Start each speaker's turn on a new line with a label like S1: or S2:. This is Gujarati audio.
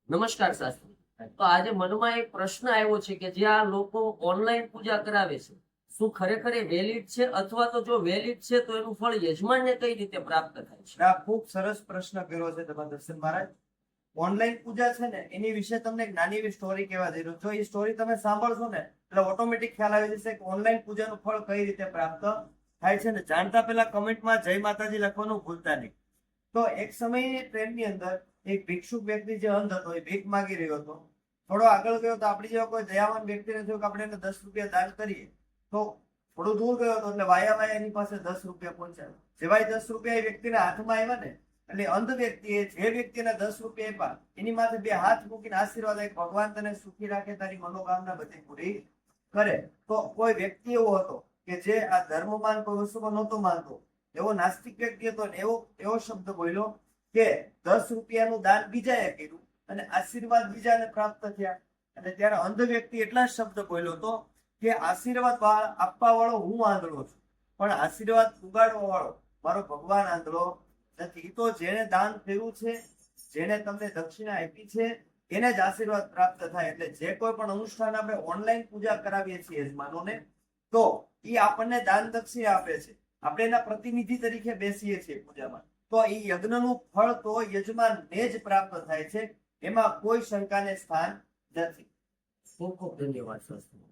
S1: નમસ્કાર શાસ્ત્રી. તો આજે મનમાં એક પ્રશ્ન આવ્યો છે કે જે આ લોકો ઓનલાઈન પૂજા કરાવે છે, શું ખરેખર એ વેલિડ છે, અથવા તો જો વેલિડ છે તો એનું ફળ યજમાનને કઈ રીતે પ્રાપ્ત થાય છે?
S2: આ ખૂબ સરસ પ્રશ્ન કર્યો છે તમારા દર્શન મહારાજ. ઓનલાઈન પૂજા છે ને, એની વિશે તમને એક નાની એવી સ્ટોરી કહેવા જઈ રહ્યો છું. જો એ સ્ટોરી તમે સાંભળશો ને એટલે ઓટોમેટિક ખ્યાલ આવી જશે કે ઓનલાઈન પૂજાનું ફળ કઈ રીતે પ્રાપ્ત થાય છે. ને જાણતા પહેલા કમેન્ટમાં જય માતાજી લખવાનું ભૂલતા નહીં. તો એક સમયે ટ્રેનની અંદર એક ભિક્ષુક વ્યક્તિ જે અંધ હતો, એ ભીખ માંગી રહ્યો હતો. થોડો આગળ ગયો તો આપણી જેવા કોઈ દયાવાન વ્યક્તિને થયું કે આપણે એને 10 રૂપિયા દાન કરીએ. તો થોડું દૂર ગયો હતો એટલે વાયા એની પાસે 10 રૂપિયા પહોંચ્યા. જેવા 10 રૂપિયા એ વ્યક્તિના હાથમાં આવ્યા ને એટલે અંધ વ્યક્તિએ જે વ્યક્તિને 10 રૂપિયા આપ્યા એની માથે 2 હાથ મૂકીને આશીર્વાદ આપ્યા, ભગવાન તને સુખી રાખે, તારી મનોકામના બધી પૂરી કરે. તો કોઈ વ્યક્તિ એવો હતો કે જે આ ધર્મમાન કોઈ વસ્તુમાં નહોતો માનતો, એવો નાસ્તિક વ્યક્તિ હતો ને એવો શબ્દ બોલ્યો કે 10 રૂપિયાનું દાન બીજાએ કર્યું અને આશીર્વાદ બીજાને પ્રાપ્ત થયા. અને ત્યારે અંધ વ્યક્તિ એટલા શબ્દ બોલ્યો હતો કે આશીર્વાદ આપવા વાળો હું આંધળો છું, પણ આશીર્વાદ ઉગાડવા વાળો મારો ભગવાન આંધળો નથી. તો જેને દાન કર્યું છે, જેને તમને દક્ષિણા આપી છે, એને જ આશીર્વાદ પ્રાપ્ત થાય. એટલે જે કોઈ પણ અનુષ્ઠાન આપણે ઓનલાઈન પૂજા કરાવીએ છીએ યજમાનોને, તો એ આપણને દાન દક્ષિણા આપે છે, આપણે એના પ્રતિનિધિ તરીકે બેસીએ છીએ પૂજામાં. તો એ યજ્ઞનું ફળ તો યજમાનને જ પ્રાપ્ત થાય છે, એમાં કોઈ શંકાને સ્થાન નથી.
S1: ખૂબ ખૂબ ધન્યવાદ શાસ્ત્રી.